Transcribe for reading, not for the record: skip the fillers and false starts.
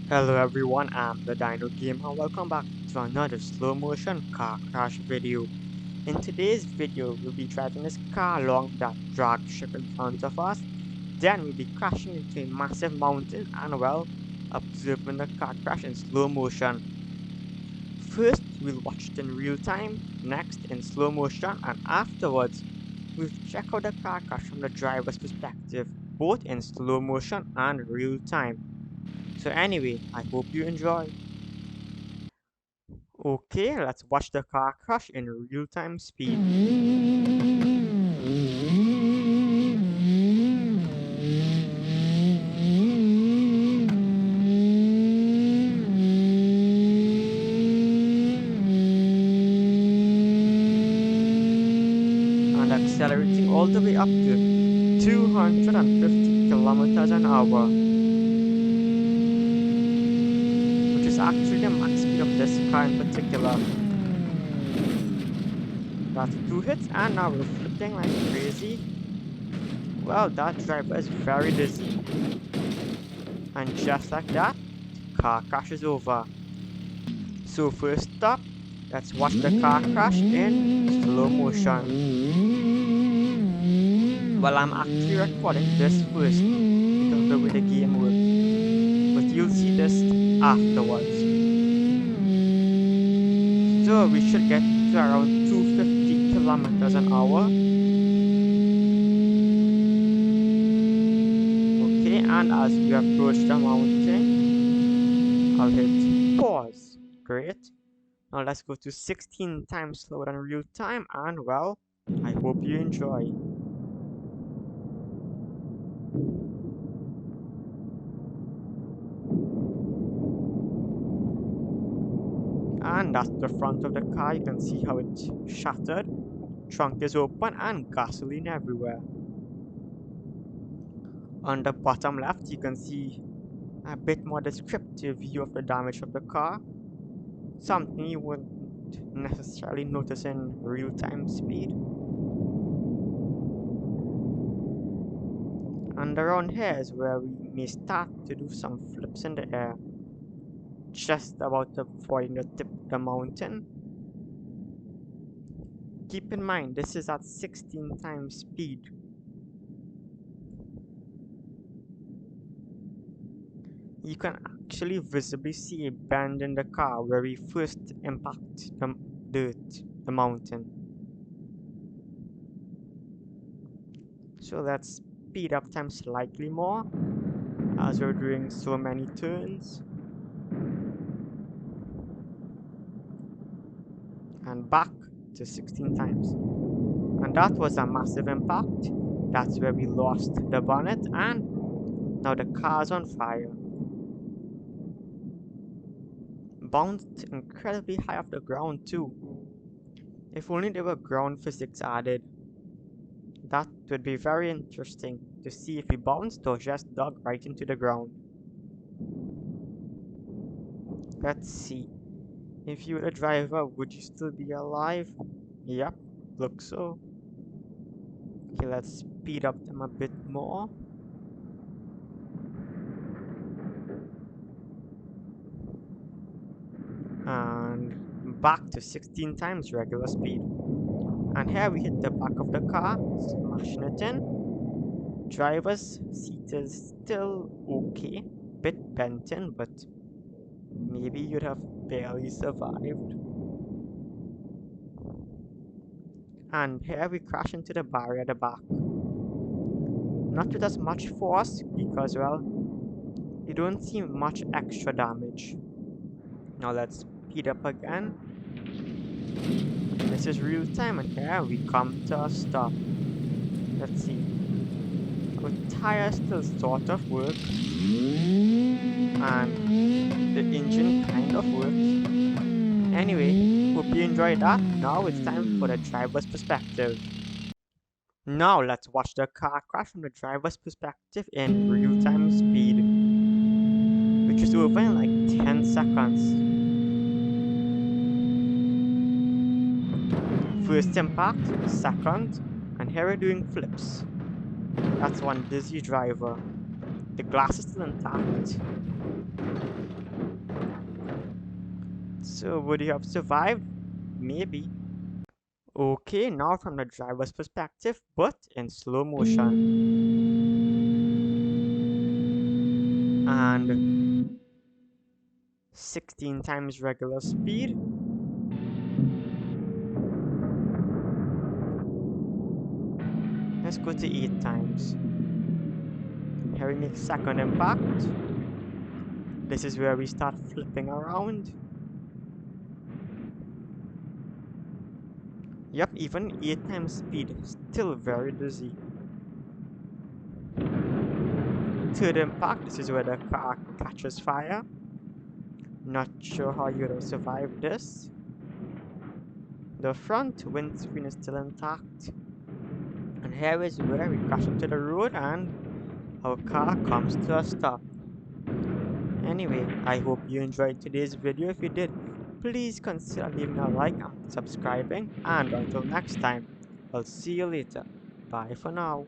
Hello everyone, I'm the Dino Gamer and welcome back to another slow motion car crash video. In today's video, we'll be driving this car along that drag strip in front of us. Then we'll be crashing into a massive mountain and observing the car crash in slow motion. First, we'll watch it in real time, next in slow motion, and afterwards, we'll check out the car crash from the driver's perspective, both in slow motion and real time. So anyway, I hope you enjoy. Okay, let's watch the car crash in real-time speed. And accelerating all the way up to 250 kilometers an hour, which is actually the max speed of this car in particular. That's 2 hits and now we're flipping like crazy. Well, that driver is very dizzy. And just like that, car crash is over. So first up, let's watch the car crash in slow motion. Well, I'm actually recording this first because of the way the game works, but you'll see this afterwards. So we should get to around 250 kilometers an hour. Okay, and as we approach the mountain, I'll hit pause. Great. Now let's go to 16 times slower than real time, and well, I hope you enjoy. And that's the front of the car. You can see how it's shattered. Trunk is open and gasoline everywhere. On the bottom left, you can see a bit more descriptive view of the damage of the car. Something you wouldn't necessarily notice in real-time speed. And around here is where we may start to do some flips in the air. Just about avoiding the tip of the mountain. Keep in mind, this is at 16 times speed. You can actually visibly see a bend in the car where we first impact the mountain. So let's speed up time slightly more as we're doing so many turns. And back to 16 times. And that was a massive impact. That's where we lost the bonnet and now the car's on fire. Bounced incredibly high off the ground too. If only there were ground physics added. That would be very interesting to see if he bounced or just dug right into the ground. Let's see. If you were the driver, would you still be alive? Yep, looks so. Okay, let's speed up them a bit more. And back to 16 times regular speed. And here we hit the back of the car, smashing it in. Driver's seat is still okay, bit bent in, but maybe you'd have barely survived. And here we crash into the barrier at the back. Not with as much force because, well, you don't see much extra damage. Now let's speed up again. This is real time and here we come to a stop. Let's see. Our tires still sort of work. And the engine kind of works. Anyway, hope you enjoyed that. Now it's time for the driver's perspective. Now let's watch the car crash from the driver's perspective in real-time speed, which is over in like 10 seconds. First impact, second, and here we're doing flips. That's one dizzy driver. The glass is still intact. So would you have survived? Maybe. Okay, now from the driver's perspective, but in slow motion. And 16 times regular speed. Let's go to 8 times. Here we make second impact. This is where we start flipping around. Yep, even 8 times speed, still very dizzy. Third impact, this is where the car catches fire. Not sure how you'd have survived this. The front windscreen is still intact. And here is where we crash into the road and our car comes to a stop. Anyway, I hope you enjoyed today's video. If you did, please consider leaving a like and subscribing. And until next time, I'll see you later. Bye for now.